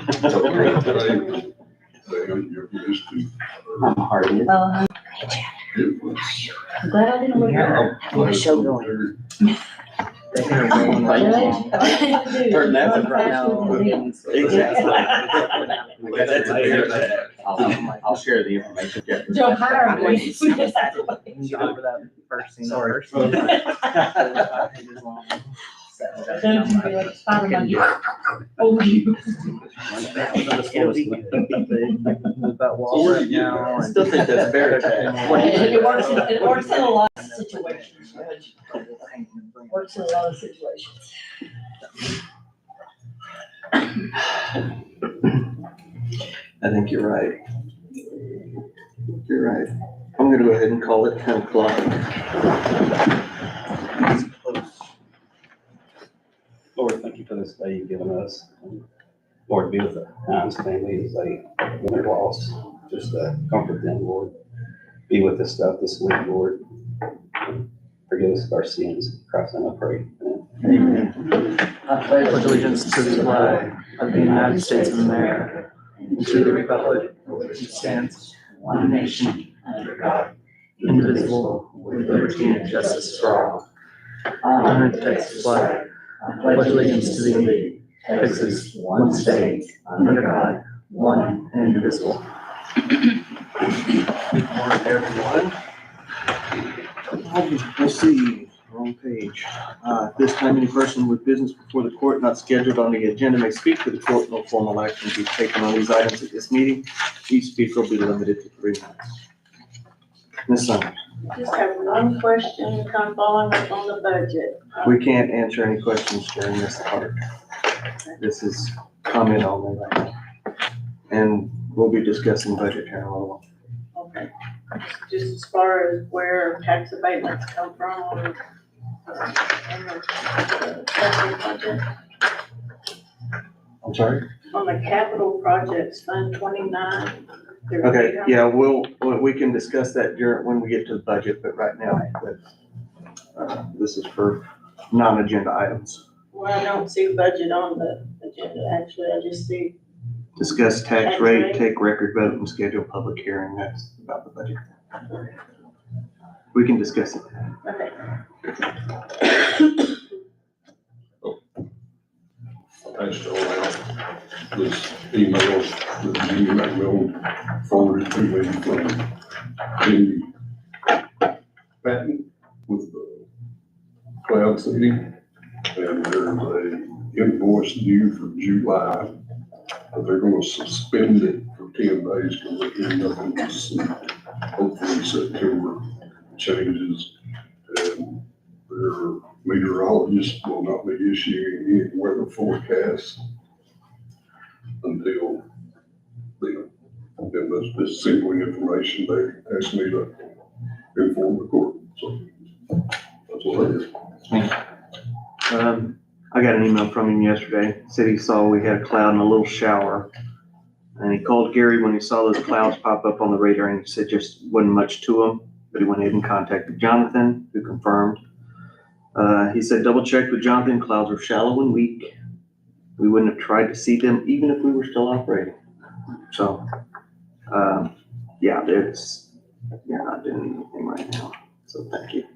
I'm hard. Well, I'm glad I didn't look at Get a show going. Turn that one right now. Exactly. That's a bear tag. I'll share the information. Joe, hire him, please. Can you go over that first scene? Sorry. Oh, you. I still think that's bear tag. It works in a lot of situations, Judge. Works in a lot of situations. I think you're right. You're right. I'm gonna go ahead and call it 10 o'clock. Lord, thank you for this day you've given us. Lord, be with the Hines family as they, when they're lost, just comfort them, Lord. Be with us stuff this week, Lord. Forgive us of our sins. In Christ's name I pray. Amen. I pledge allegiance to the flag of the United States of America and to the republic which stands one nation under God, indivisible, with liberty and justice for all. Honor the Texas flag. I pledge allegiance to the Texas, one state, under God, one and indivisible. Good morning, everyone. Let's see, wrong page. This time, any person with business before the court not scheduled on the agenda may speak to the court. No formal action will be taken on these items at this meeting. Each speaker will be limited to 3 minutes. Ms. Summers, Just have one question, kind of following up on the budget. we can't answer any questions during this part. This is comment only right now. And we'll be discussing budget here in a little while. Okay, just as far as where tax abatements come from on the capital project. I'm sorry? On the capital projects, Fund 29. Okay, yeah, we can discuss that when we get to the budget, but right now, this is for non-agenda items. Well, I don't see budget on the agenda, actually, I just see, Discuss tax rate, take record vote, and schedule public hearing. That's about the budget. We can discuss it. okay. Thanks to all out this email that Jimmy McMillan forwarded to me from Jimmy Patton with the Cloud City. And there's a invoice due for July, but they're gonna suspend it for 10 days because there's nothing to see. Hopefully September changes and their meteorologist will not be issuing any weather forecasts until then. And that's just simply information they asked me to inform the court. So that's what it is. I got an email from him yesterday. Said he saw we had a cloud and a little shower. And he called Gary when he saw those clouds pop up on the radar, and he said just wasn't much to them. But he went ahead and contacted Jonathan, who confirmed. He said, double checked with Jonathan, clouds are shallow and weak. We wouldn't have tried to see them even if we were still operating. So, yeah, you're not doing anything right now. So thank you.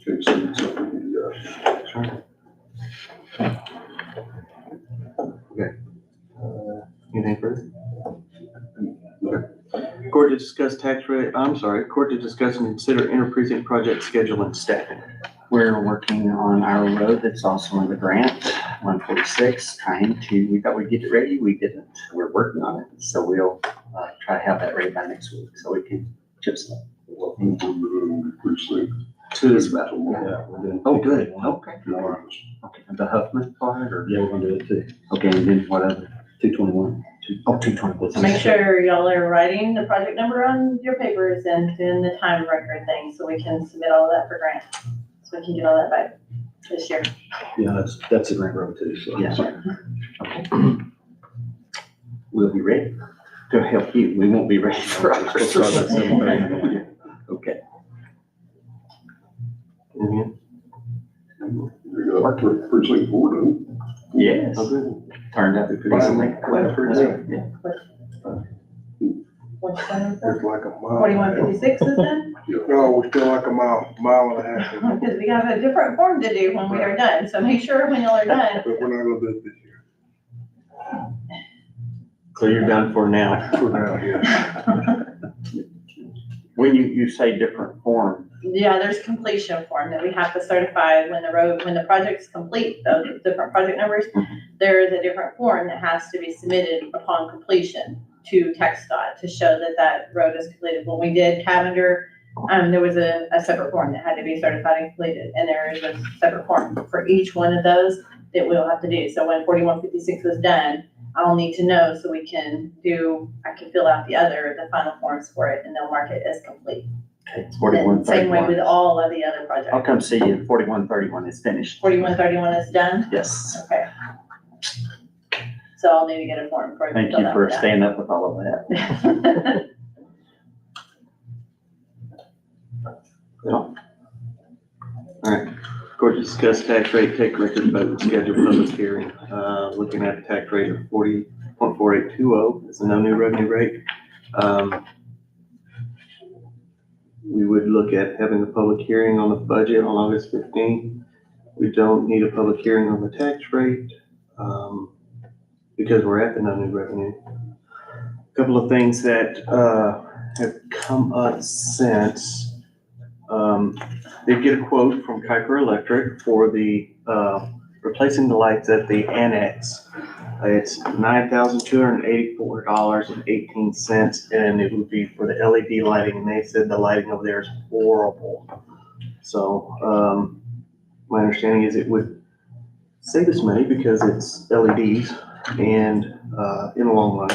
Can't see something you got. Sure. Okay. Anything further? Okay. Court to discuss court to discuss and consider inter-precinct project schedule and staffing. We're working on our road that's also in the grant, 146, we thought we'd get it ready, we didn't. We're working on it, so we'll try to have that ready by next week, so we can chip some. Welcome to the precinct. Two as well. Yeah, we're doing. Oh, good. Okay. Tomorrow. Okay, the Huffman part, or? Yeah, we're gonna do it too. Okay, and then what other? 221. Oh, 220. Make sure y'all are writing the project number on your papers and doing the time record thing, so we can submit all of that for grant. So we can get all that back this year. Yeah, that's a grant road too, so. Yeah. Okay. We'll be ready to help you. We won't be ready for ours. We'll start at 7:30. Okay. Anything? You got precinct 4 done. Yes. Oh, good. turned out to be something. What's that? It's like a mile. 4156 is done? No, we're still like a mile and a half. Because we have a different form to do when we are done, so make sure when y'all are done. But we're not gonna do it this year. So you're done for now. For now, yeah. When you say different form, Yeah, there's completion form that we have to certify when the project's complete, those different project numbers. There is a different form that has to be submitted upon completion to TxDOT to show that that road is completed. When we did Cavender, there was a separate form that had to be certified and completed, and there is a separate form for each one of those that we'll have to do. So when 4156 was done, I'll need to know so we can I can fill out the final forms for it, and they'll mark it as complete. it's 4131. Same way with all of the other projects. I'll come see you. 4131 is finished. 4131 is done? Yes. Okay. So I'll need to get a form for. Thank you for staying up with all of that. that. Court discuss tax rate, take record vote, and schedule public hearing. Looking at a tax rate of 40.4820 is a no new revenue rate. We would look at having a public hearing on the budget on August 15th. We don't need a public hearing on the tax rate because we're at the no new revenue. A couple of things that have come up since. Did get a quote from Kuiper Electric for the replacing the lights at the annex. It's $9,284.18, and it would be for the LED lighting, and they said the lighting over there is horrible. So my understanding is it would save us money because it's LEDs, and in the long run,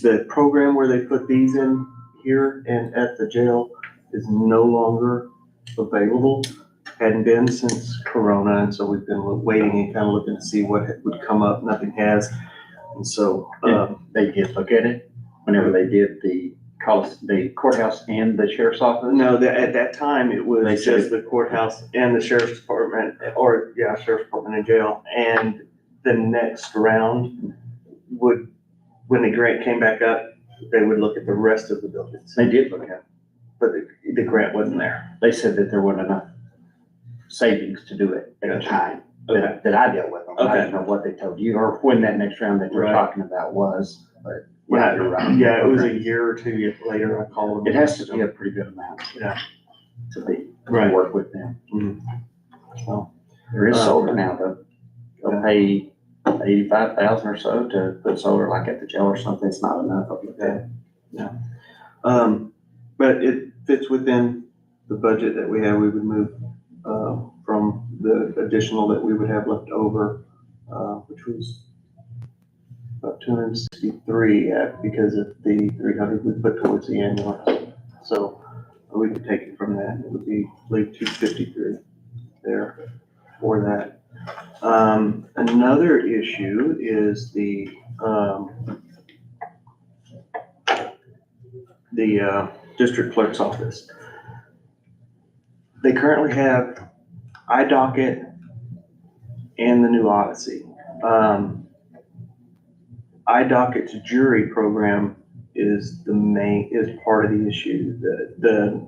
the program where they put these in here and at the jail is no longer available. Hadn't been since Corona, and so we've been waiting and kind of looking to see what would come up. Nothing has, and so They did look at it whenever they did the courthouse and the sheriff's office. no, at that time it They was said just the courthouse and the sheriff's department, sheriff's department and jail. And the next round would, when the grant came back up, they would look at the rest of the buildings, They did look at it. but the grant wasn't there. They said that there wasn't enough savings to do it at a time Okay. that I dealt with them. I Okay. don't know what they told you or when that next round that you're Right. talking about was, but When yeah, you're right. Yeah, it was a year or two later, I called them. It has to be a pretty good amount. Yeah. To be, Right. to work with them. So, There is solar now, though. They'll pay 85,000 or so to put solar like at the jail or something. It's not enough of that. but it fits within the budget that we have. We would move, from the additional that we would have left over, which was about 263 because of the 300 we put towards the ambulance. So we could take it from that. It would be, I believe, 253 there for that. Another issue is the district clerk's office. They currently have iDocket and the new Odyssey. iDocket's jury program is part of the issue. The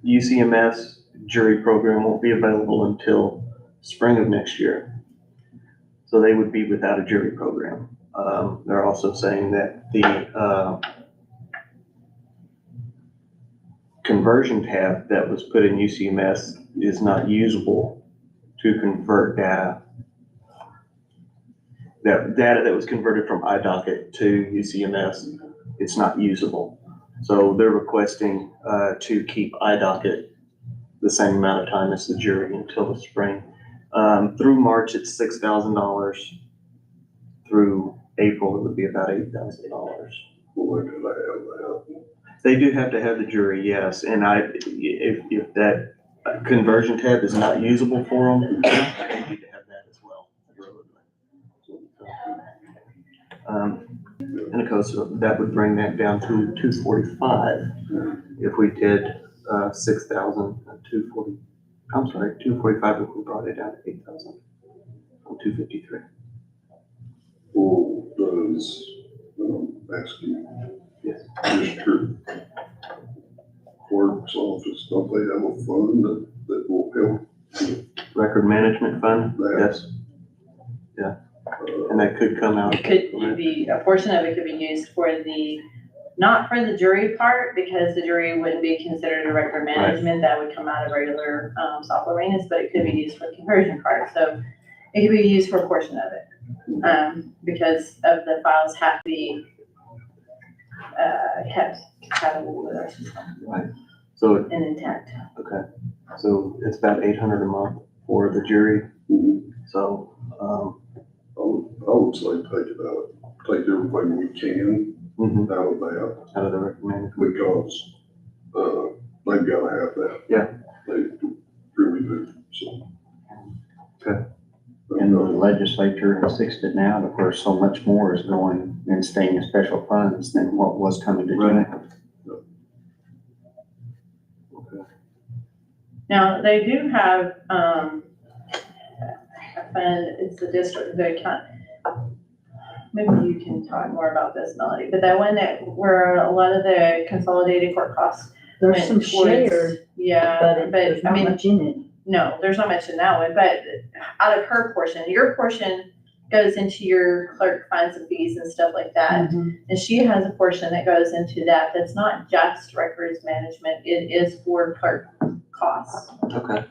UCMS jury program won't be available until spring of next year. So they would be without a jury program. They're also saying that the conversion tab that was put in UCMS is not usable to convert data. That data that was converted from iDocket to UCMS, it's not usable. So they're requesting to keep iDocket the same amount of time as the jury until the spring. Through March, it's $6,000. Through April, it would be about $8,000. They do have to have the jury, yes, and if that conversion tab is not usable for them, they need to have that as well. And of course, that would bring that down to 245 if we did 6,000, 240. I'm sorry, 245 if we brought it down to 8,000 from 253. Well, does, asking, Mr. Clerk's office, don't they have a fund that will help? Record management fund, That. yes, and that could come out. It could be, a portion of it could be used for not for the jury part, because the jury wouldn't be considered a record management, that would come out of regular, software maintenance, but it could be used for conversion cards, so it could be used for a portion of it. Because of the files have to be, kept compatible with our system So, and intact. okay, so it's about 800 a month for the jury, so, I would say take everything we can mhm, out of that, out of the record management. because, they've gotta have that. Yeah. They really do, so. Okay. And the legislature has fixed it now, of course, so much more is going and staying in special funds than what was coming to Right. general. Now, they do have, a fund, it's the district, the county. Maybe you can talk more about this, Melody, but that one where a lot of the consolidated court costs There's went some towards. shared, Yeah, but but there's I not mean, much in it. no, there's not much in that one, but out of her portion, your portion goes into your clerk fines and fees and stuff like that. And she has a portion that goes into that, that's not just records management, it is for clerk costs. Okay.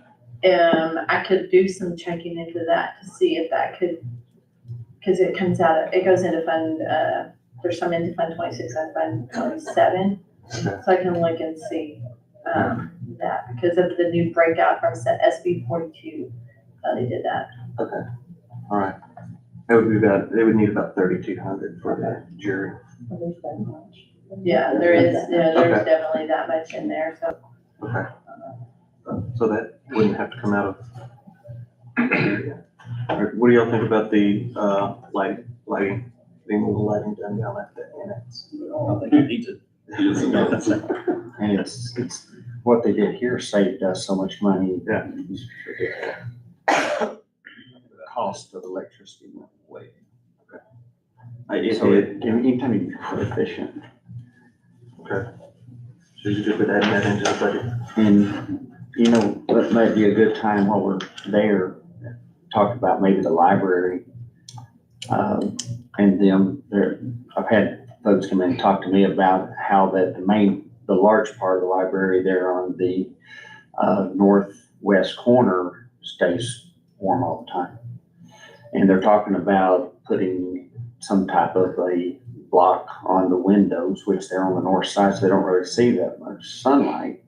I could do some checking into that to see if that could, cause it comes out of, it goes into fund, there's some into fund 26 and fund 27. Okay. So I can look and see, that, because of the new breakout from SB 42, they did that. Okay, all right. That would be about, they would need about 3,200 for the jury. Yeah, there's Okay. definitely that much in there, so. Okay. So that wouldn't have to come out of. What do y'all think about the, lighting, being a little lighting done down at the annex? I think it needs it. And it's, what they did here saved us so much money. Yeah. The cost of electricity went way. So Anytime you can be more efficient. Okay. So you're good with adding that into the budget? And, that might be a good time while we're there, talk about maybe the library. And I've had folks come in and talk to me about how that the large part of the library there on the northwest corner stays warm all the time. And they're talking about putting some type of a block on the windows, which they're on the north side, so they don't really see that much sunlight.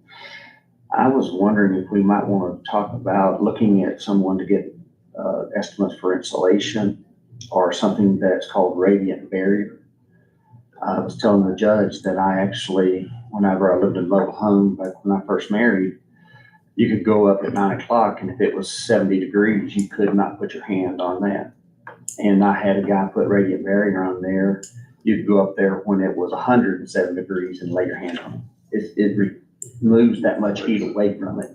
I was wondering if we might want to talk about looking at someone to get estimates for insulation or something that's called radiant barrier. I was telling the judge that I actually, whenever I lived in a mobile home, back when I first married, you could go up at 9 o'clock, and if it was 70 degrees, you could not put your hand on that. And I had a guy put radiant barrier on there. You could go up there when it was 107 degrees and lay your hand on it. It removes that much heat away from it.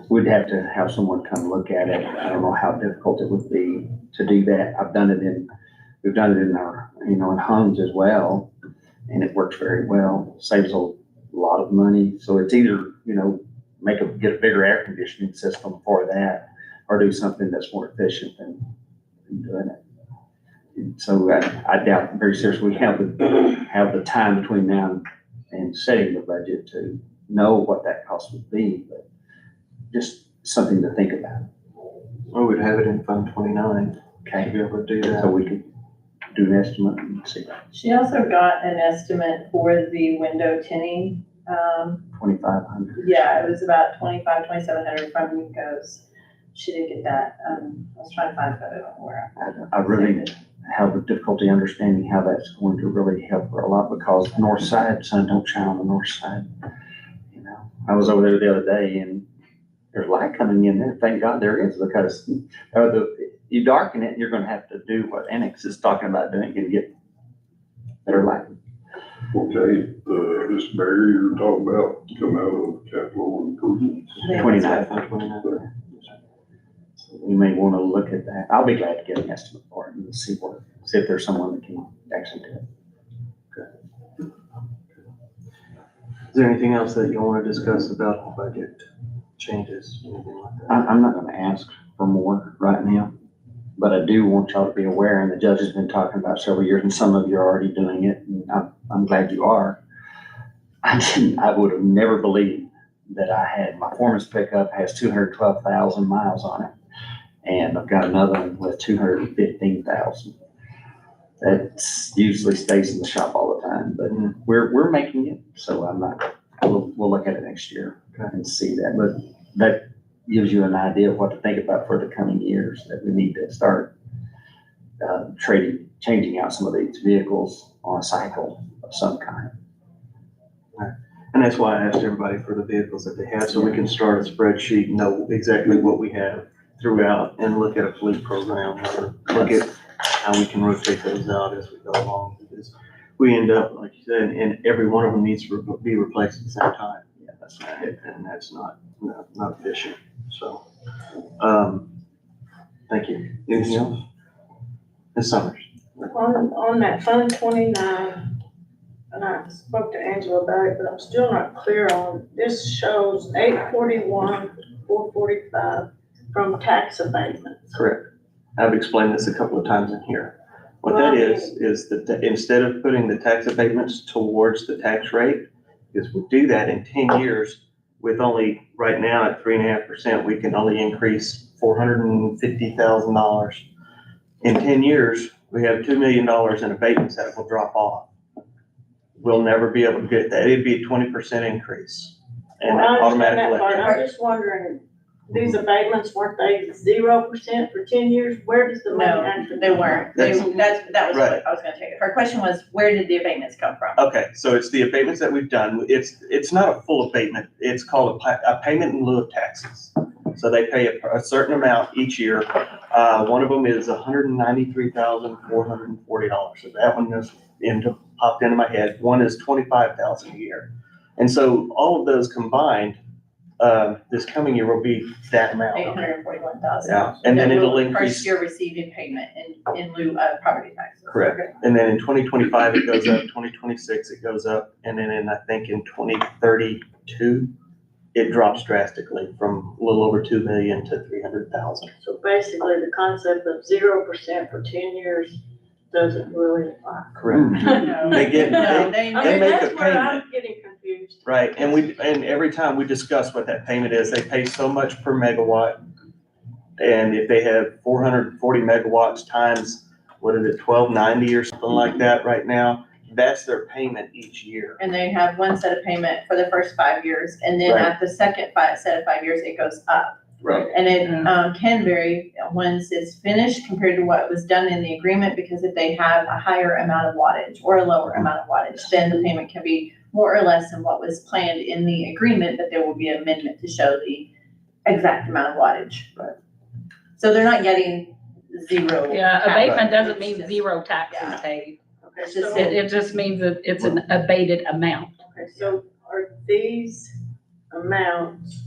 We'd have to have someone come look at it. I don't know how difficult it would be to do that. We've done it in our, in homes as well, and it works very well. Saves a lot of money. So it's either, get a bigger air conditioning system for that, or do something that's more efficient than doing it. And so I doubt very seriously we have the time between now and setting the budget to know what that cost would be, but just something to think about. Or we'd have it in Fund 29 to Okay, be able to do so that. we could do an estimate and see. She also got an estimate for the window tinning. 2,500. Yeah, it was about 2,700 from Nico's. She didn't get that. I was trying to find a photo where. I really have a difficulty understanding how that's going to really help her a lot, because north side, sun don't shine on the north side. I was over there the other day and there's light coming in there. Thank God there is, because you darken it, and you're going to have to do what Annex is talking about doing and get better light. Okay, this barrier you're talking about come out of capital improvements. 29. Fund 29. we may want to look at that. I'll be glad to get an estimate for it and see if there's someone that can actually do it. Is there anything else that you want to discuss about the budget changes, anything like that? I'm not gonna ask for more right now, but I do want y'all to be aware, and the judge has been talking about several years, and some of you are already doing it, and I'm glad you are. I would have never believed that I had, my foreman's pickup has 212,000 miles on it, and I've got another one with 215,000. That usually stays in the shop all the time, but we're making it, so we'll look at it next year and see that, but that gives you an idea of what to think about for the coming years, that we need to start changing out some of these vehicles on a cycle of some kind. And that's why I asked everybody for the vehicles that they have, so we can start a spreadsheet, know exactly what we have throughout, and look at a fleet program, or look at how we can rotate those out as we go along. Because we end up, like you said, and every one of them needs to be replaced at the same time. Yeah, that's right. And that's not efficient, so, thank you. Anything else? Ms. Summers? On that Fund 29, and I spoke to Angela about it, but I'm still not clear on, this shows 841, 445 from tax abatements. Correct. I've explained this a couple of times in here. What that is that instead of putting the tax abatements towards the tax rate, is we do that in 10 years with only, right now at 3.5%, we can only increase $450,000. In 10 years, we have $2 million in abatements that will drop off. We'll never be able to get that. It'd be a 20% increase. And Well, I understand automatic that part. election. I'm just wondering, these abatements, weren't they 0% for 10 years? Where does the money No, actually? they weren't. That was Right. what I was gonna take. Her question was, where did the abatements come from? Okay, so it's the abatements that we've done. It's not a full abatement. It's called a payment in lieu of taxes. So they pay a certain amount each year. One of them is $193,440. So that one just popped into my head. One is $25,000 a year. And so all of those combined, this coming year will be that amount. $841,000. Yeah, and then it'll increase. First year receiving payment in lieu of property taxes. Correct. And then in 2025, it goes up, 2026, it goes up, and then I think in 2032, it drops drastically from a little over 2 million to 300,000. So basically, the concept of 0% for 10 years doesn't really apply. Correct. No. They get- No, they- I They mean, make that's a where payment. I'm getting confused. Right, and every time we discuss what that payment is, they pay so much per megawatt. And if they have 440 megawatts times, what is it, 1290 or something like that right now, that's their payment each year. And they have one set of payment for the first 5 years, and then Right. at the second set of 5 years, it goes up. Right. And it can vary once it's finished compared to what was done in the agreement, because if they have a higher amount of wattage or a lower amount of wattage, then the payment can be more or less than what was planned in the agreement, but there will be an amendment to show the exact amount of wattage. Right. So they're not getting zero. Yeah, tax. abatement doesn't mean It's just- zero Yeah. taxes paid. Okay, It's just- so, It just means that it's an abated amount. okay, so are these amounts,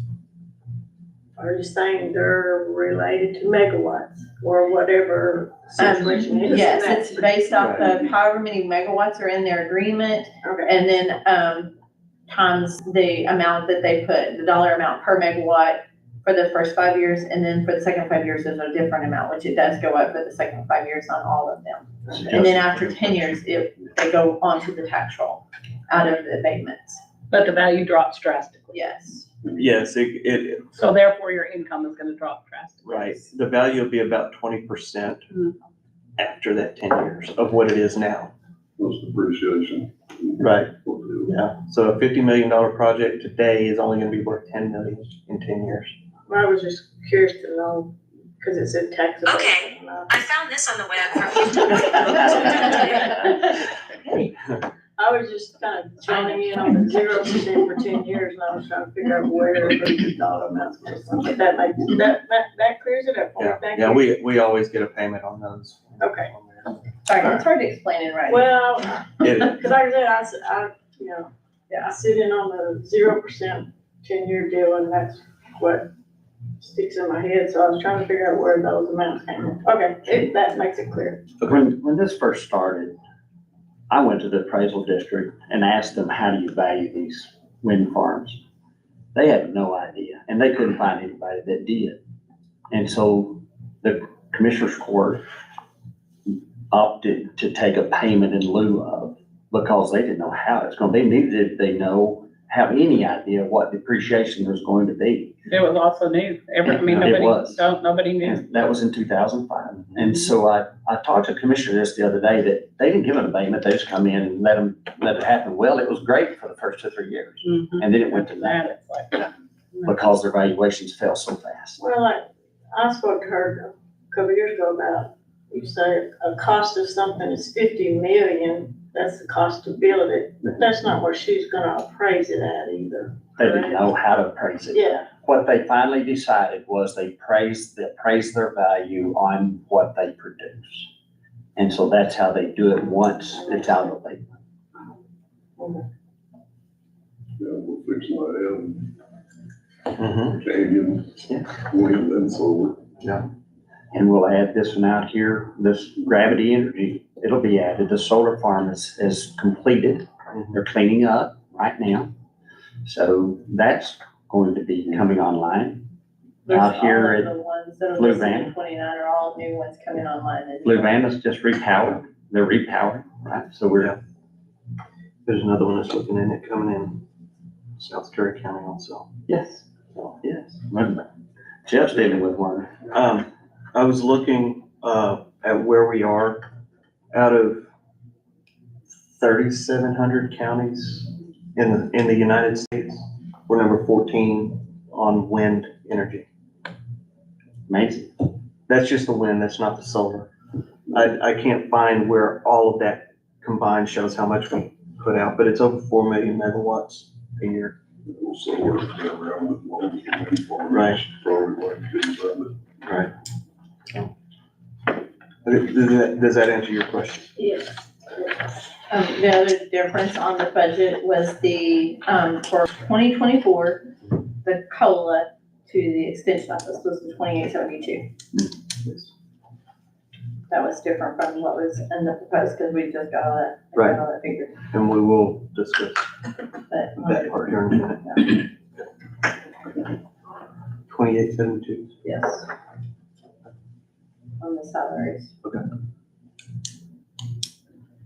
are you saying they're related to megawatts or whatever situation it is? Yes, it's based off of however many megawatts are in their agreement, Okay, and then, times the amount that they put, the dollar amount per megawatt for the first 5 years, and then for the second 5 years, there's a different amount, which it does go up for the second 5 years on all of them. And then after 10 years, they go onto the tax roll out of the abatements, But the value drops drastically. yes. Yes, it, So therefore your income is gonna drop drastically. right, the value will be about 20% Mhm. after that 10 years of what it is now. Plus depreciation. Right. Yeah, so a $50 million project today is only gonna be worth 10 million in 10 years. I was just curious to know, because it said tax abatement. Okay. and I- I found this on the web for I was just kind of joining in on the 0% for 10 years, and I was trying to figure out where the dollar amounts came from. But that makes, that clears it up for me, Yeah, thank yeah, you. we always get a payment on those. Okay. Sorry, it's hard to explain in writing. Well, It- because like I said, I sit in on the 0% 10-year deal, and that's what sticks in my head, so I was trying to figure out where those amounts came from. Okay, that makes it clear. When this first started, I went to the appraisal district and asked them, how do you value these wind farms? They had no idea, and they couldn't find anybody that did. And so the commissioner's court opted to take a payment in lieu of, because they didn't know how it's going to be. Neither did they have any idea what depreciation was going to be. It was also new. It was. Nobody knew. And that was in 2005. And so I talked to the commissioner this the other day that they didn't give an abatement. They just come in and let it happen. Well, it was great for the first 2 or 3 years. Mhm. And then it went to That that it's like, because their valuations fell so fast. Well, like, I spoke to her a couple of years ago about, you say a cost of something is 50 million, that's the cost to build it, but that's not where she's gonna appraise it at either. They didn't know how to appraise it. Yeah, What they finally decided was they appraised their value on what they produce. And so that's how they do it once it's out of the paper. Yeah, we're fixing that Mm-hmm. Canyon, Yeah. wind and solar. And we'll add this one out here, this gravity energy, it'll be added. The solar farm is completed. They're cleaning up right now. So that's going to be coming online. There's Out here all of at the ones that are Blue listed in Van. 29 are all new ones coming online. Blue Van is just repowered. They're repowered, right? So we're, There's another one that's looking in it coming in South Scurry County also. yes, yes. Jeff's dealing with one. I was looking, at where we are out of 3,700 counties in the United States. We're number 14 on wind energy. Amazing. That's just the wind, that's not the solar. I can't find where all of that combined shows how much we put out, but it's over 4 million megawatts a year. Solar, around with long wind farms. Right. Probably like 200. Right. Does that answer your question? Yes. The other difference on the budget was the, for 2024, the COLA to the extension office was the 2872. That was different from what was in the proposed, because we just got all that, Right. got all that figured. And we will discuss But that part here in a minute. 2872. yes. On the salaries. Okay.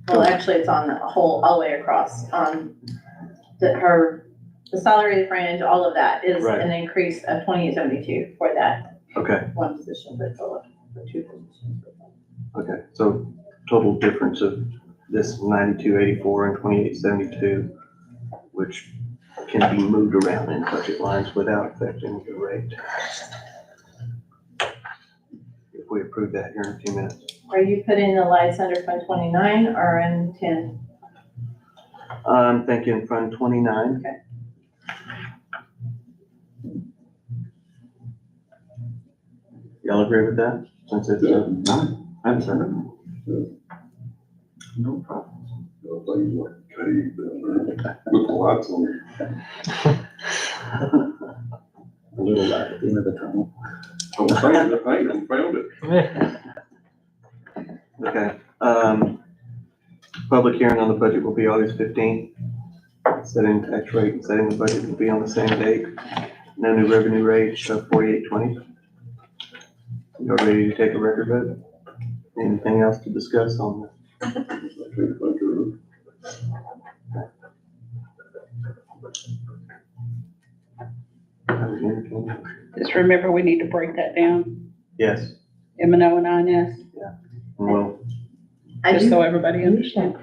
Well, actually, it's on the whole, all the way across, the salary, the fringe, all of that is Right. an increase of 2872 for that Okay, one position, but for two positions. okay. So total difference of this 9284 and 2872, which can be moved around in budget lines without affecting the rate. If we approve that here in a few minutes. Are you putting the lights under Fund 29 or in 10? I'm thinking Fund 29. Okay. Y'all agree with that? Since it's I'm sorry. no problem. Things like cave down there, with the lights on. A little light at the end of the tunnel. I'm saying, I ain't found it. Okay, public hearing on the budget will be August 15th. Setting tax rate and setting the budget will be on the same date. No new revenue rate, so 4820. Y'all ready to take a record vote? Anything else to discuss on this? I can't think of it. just remember, we need to break that down, Yes, M&O and INS, well, I just do, so everybody understands.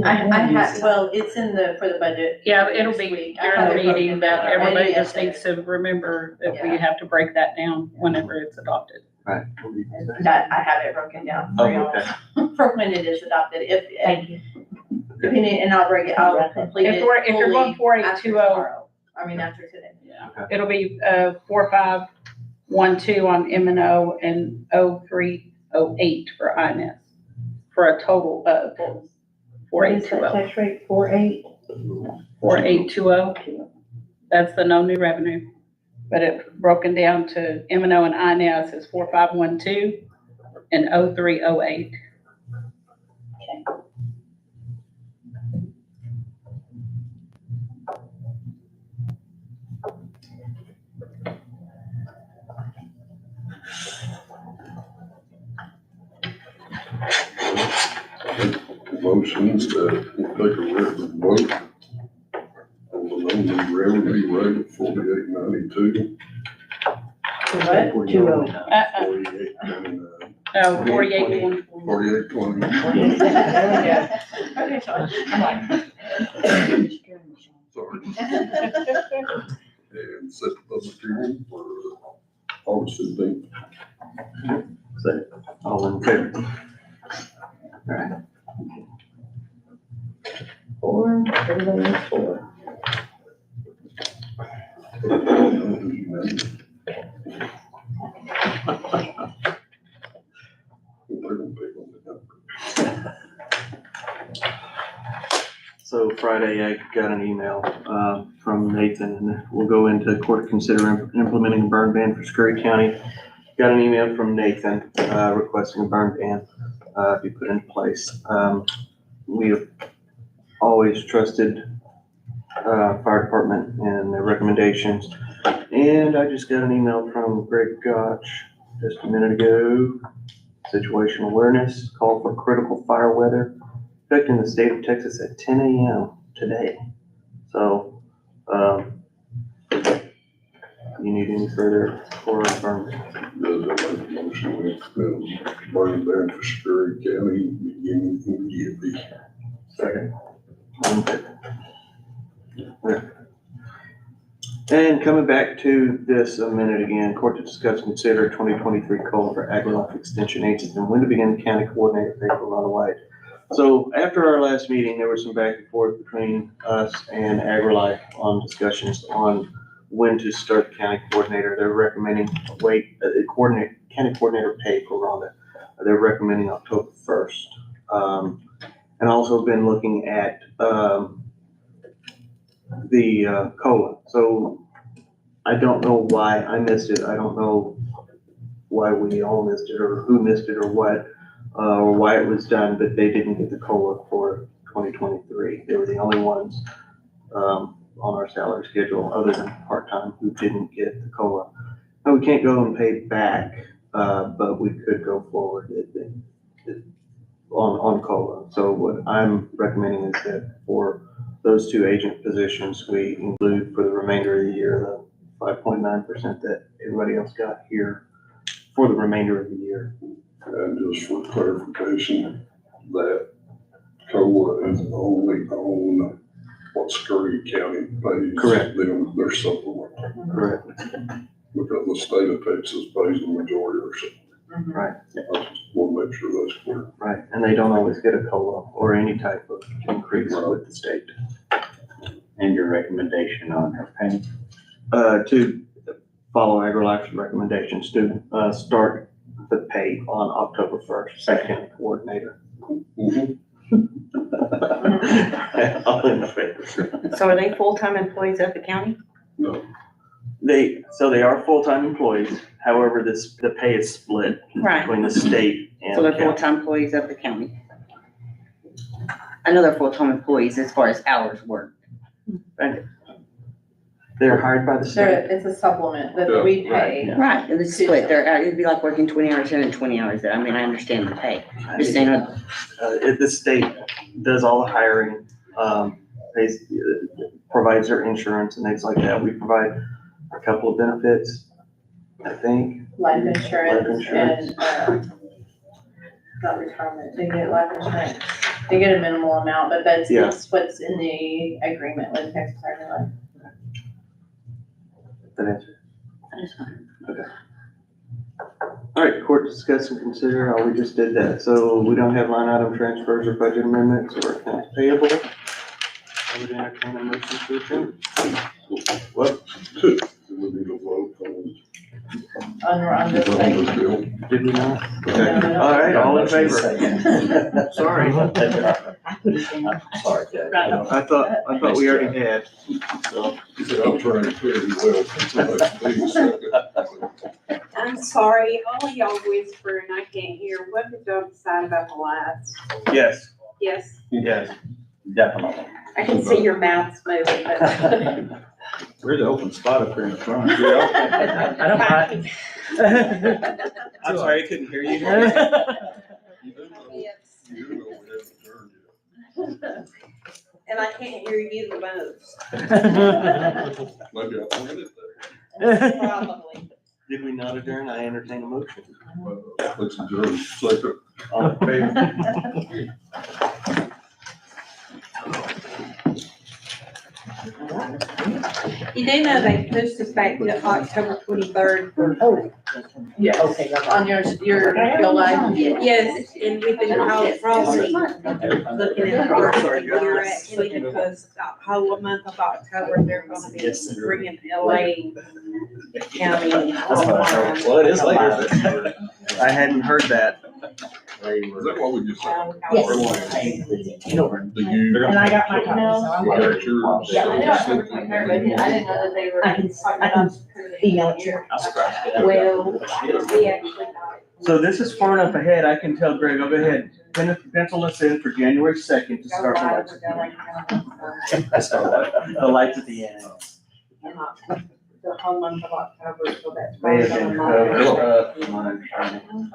I had, well, it's in for the budget. Yeah, it'll this be week. I have during the it broken meeting, but down. everybody Maybe just yesterday. needs to remember that we Yeah. have to break that down whenever it's adopted. right. That, I have it broken down Oh, for y'all, okay. for when it is adopted, and I'll break it, I'll complete it If you're going fully after 4820, tomorrow. I mean, after today. yeah, it'll be 4512 on M&O and 0308 for INS, for a total of 4820. Tax rate 48. 4820, that's the no new revenue. but it broken down to M&O and INS is 4512 and 0308. Motion that we take a written vote on the non revenue rate of 48.92. What? 48.29. No, 48. 48.20. Okay, Sean. Sorry. And set the public hearing for August 15th. All in favor? So Friday, I got an email from Nathan, and we'll go into court to consider implementing a burn ban for Scurry County. Got an email from Nathan requesting a burn ban be put in place. We have always trusted fire department and their recommendations. And I just got an email from Greg Gotch just a minute ago. Situational awareness, call for critical fire weather affecting the state of Texas at 10 a.m. today. So, you need any further for a burn? Does that make a motion with burn ban for Scurry County beginning immediately? Second. And coming back to this a minute again, court to discuss, consider 2023 call for agri-life extension agents and when to begin county coordinator pay for Ronald White. So after our last meeting, there was some back and forth between us and agri-life on discussions on when to start the county coordinator. They're recommending county coordinator pay for Rhonda. They're recommending October 1st. And also been looking at the COLA. So I don't know why I missed it. I don't know why we all missed it or who missed it or what, or why it was done, but they didn't get the COLA for 2023. They were the only ones on our salary schedule other than part-time who didn't get the COLA. Now, we can't go and pay back, but we could go forward on COLA. So what I'm recommending is that for those two agent positions, we include for the remainder of the year, the 5.9% that everybody else got here for the remainder of the year. And just for clarification, that COLA is only on what Scurry County pays. Correct. Them their supplement, Correct. because the state of Texas pays the majority of their supplement. Right. I just want to make sure that's clear. Right. And they don't always get a COLA or any type of increase with the state. And your recommendation on her pay? To follow AgriLife's recommendations to start the pay on October 1st, second coordinator. Mhm. All in favor. So are they full-time employees of the county? No, They are full-time employees. However, the pay is split Right. between the state and So the they're county. full-time employees of the county? I know they're full-time employees as far as hours worked. But, They're hired by the state. It's a supplement that we pay. Yeah. right, and it's split, it'd be like working 20 hours in and 20 hours there. I mean, I understand the pay. Just saying, The state does all the hiring, provides their insurance and things like that. We provide a couple of benefits, I think. Life insurance insurance. and, not retirement, they get life insurance. They get a minimal amount, but that's what's in the agreement with Texas AgriLife. That answer. that's fine. All right, court discuss and consider, we just did that. So we don't have line item transfers or budget amendments or accounts payable. I would entertain a motion to adjourn. What? we need a vote On this on thing. this bill. Did we not? No, Okay. no, no. All right, all in favor. Sorry. put it down. Sorry, Jay. Right. I thought we already had. He said, I'm trying to clear you well. Please, second. I'm sorry, all of y'all whisper and I can't hear. What did y'all decide about the lights? Yes, Yes, yes. Definitely. I can see your mouths moving, but. We're the open spot up here in front. I don't mind. I'm sorry, I couldn't hear you. You do know, you do know we haven't adjourned yet. And I can't hear you the most. Maybe I pointed it there. Probably. Did we not adjourn? I entertain a motion. Let's adjourn. Second. All in favor? You do know they pushed us back to October 23rd for. Yeah, okay. On your bill line. Yes, and we've been called Frosty, looking at our year at, because the whole month of October, they're gonna be bringing LA County. Well, it is later. I hadn't heard that. Is that what we just said? Yes. Do you? And I got my copy, so I'm good. Make sure. Yeah, I know October 23rd, but I didn't know that they were. I can email it to you. Well, we actually got. So this is far enough ahead, I can tell Greg, I'll go ahead, pencil us in for January 2nd to start the lights. The lights at the end. The whole month of October, so that's. May have been covered up, from my understanding.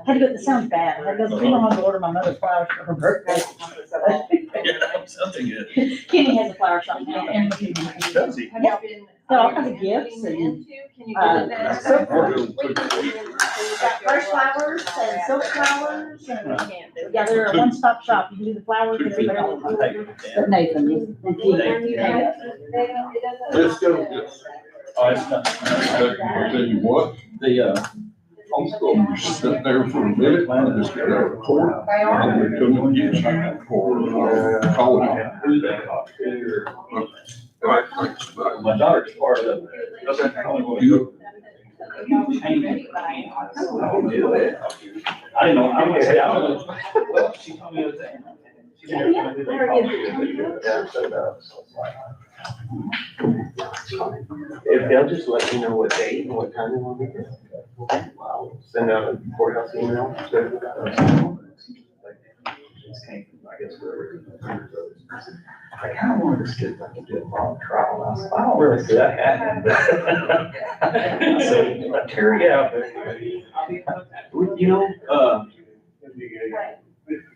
Had to go, it sounds bad, I had to go, I wanted to order my mother flowers for her birthday. Something good. Kenny has a flower shop now, and Does he? Have you been? got all kinds of gifts and, Can you uh, get it so there? got fresh flowers and silk flowers and, yeah, they're a one-stop shop, you can do the flowers and everything. But Nathan, you. Let's go, yes. I'll tell you what, you sit there for a minute, and just get a report. I'm gonna come and get you for, calling it. All right, thanks, bye. My daughter's part of it. You, I'll do it. I didn't know, I'm gonna say, I don't know. Well, she told me it was there. She said, "Can I do that?" Yeah, so no, so it's like- If they'll just let me know what date and what time they want me to. I'll send out a courthouse email. Just came from, I guess, wherever. I kind of wanted to see if I could do a long trial. I said, I don't really see that happening. So, Terry out there. You know,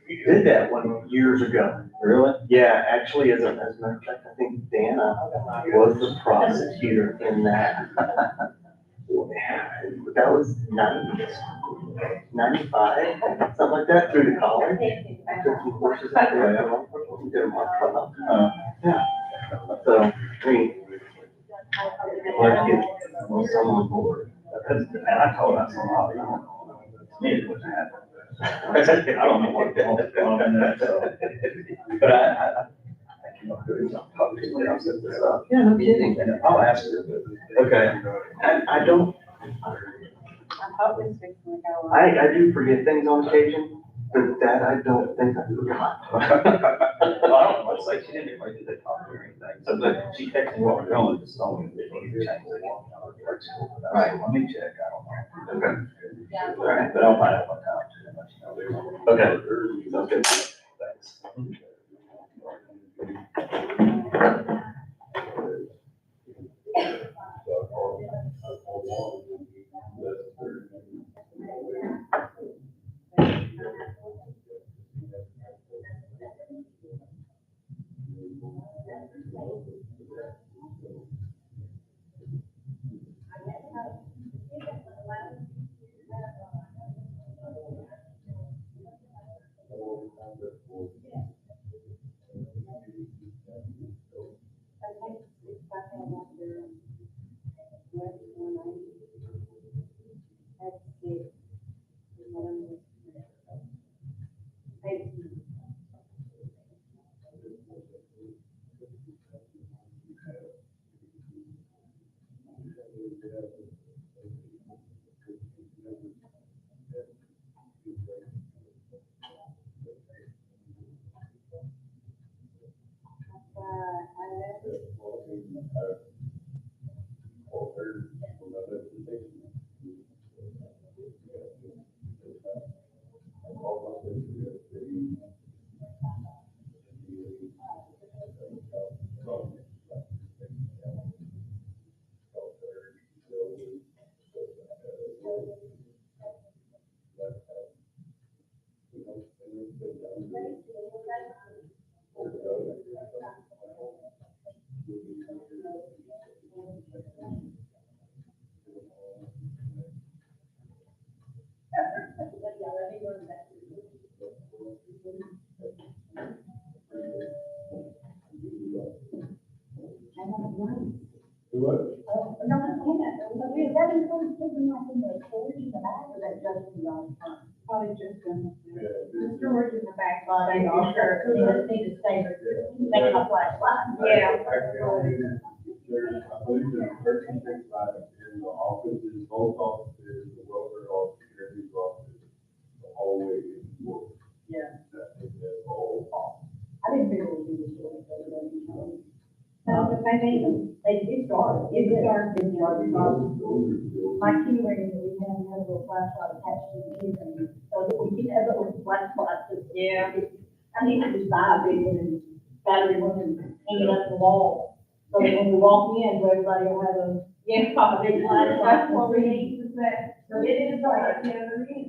did that one years ago. Really? Yeah, actually, as a matter of fact, I think Dana was the prosecutor in that. That was 95, something like that, through the college. Took some courses out there. Did a mock trial. Yeah. So, I mean, let's get someone on board. And I told us a lot, you know, it was happening. I don't know what the hell's going on in that, so. But I think you know who he's talking to when I set this up. Yeah, no kidding. I'll ask her. Okay. I don't, I do forget things on occasion, but that I don't think I forgot. Well, I don't know, it's like she didn't even like, did they talk or anything? So, but she texted me while we're going, just only. Right, let me check, I don't know. Okay. All right, but I'll find out what time. Okay, sounds good. Thanks. Probably just the storage in the back, they are, sure, they just need to stay, make a flashlight. Yeah. I believe there's 36 lights in the offices, both offices, the welfare office, security office, the hallway is full. Yeah. That is the whole office. I didn't figure we do this. But they did start, it started, my key ring, we have another little flashlight attached to the key ring, so that we can have a little flashlight to, Yeah. I need to just buy a big one and battery one and hang it up the wall. So that when we walk in, everybody will have a, a big flashlight. That's what we need to say. So it is dark, yeah, it is.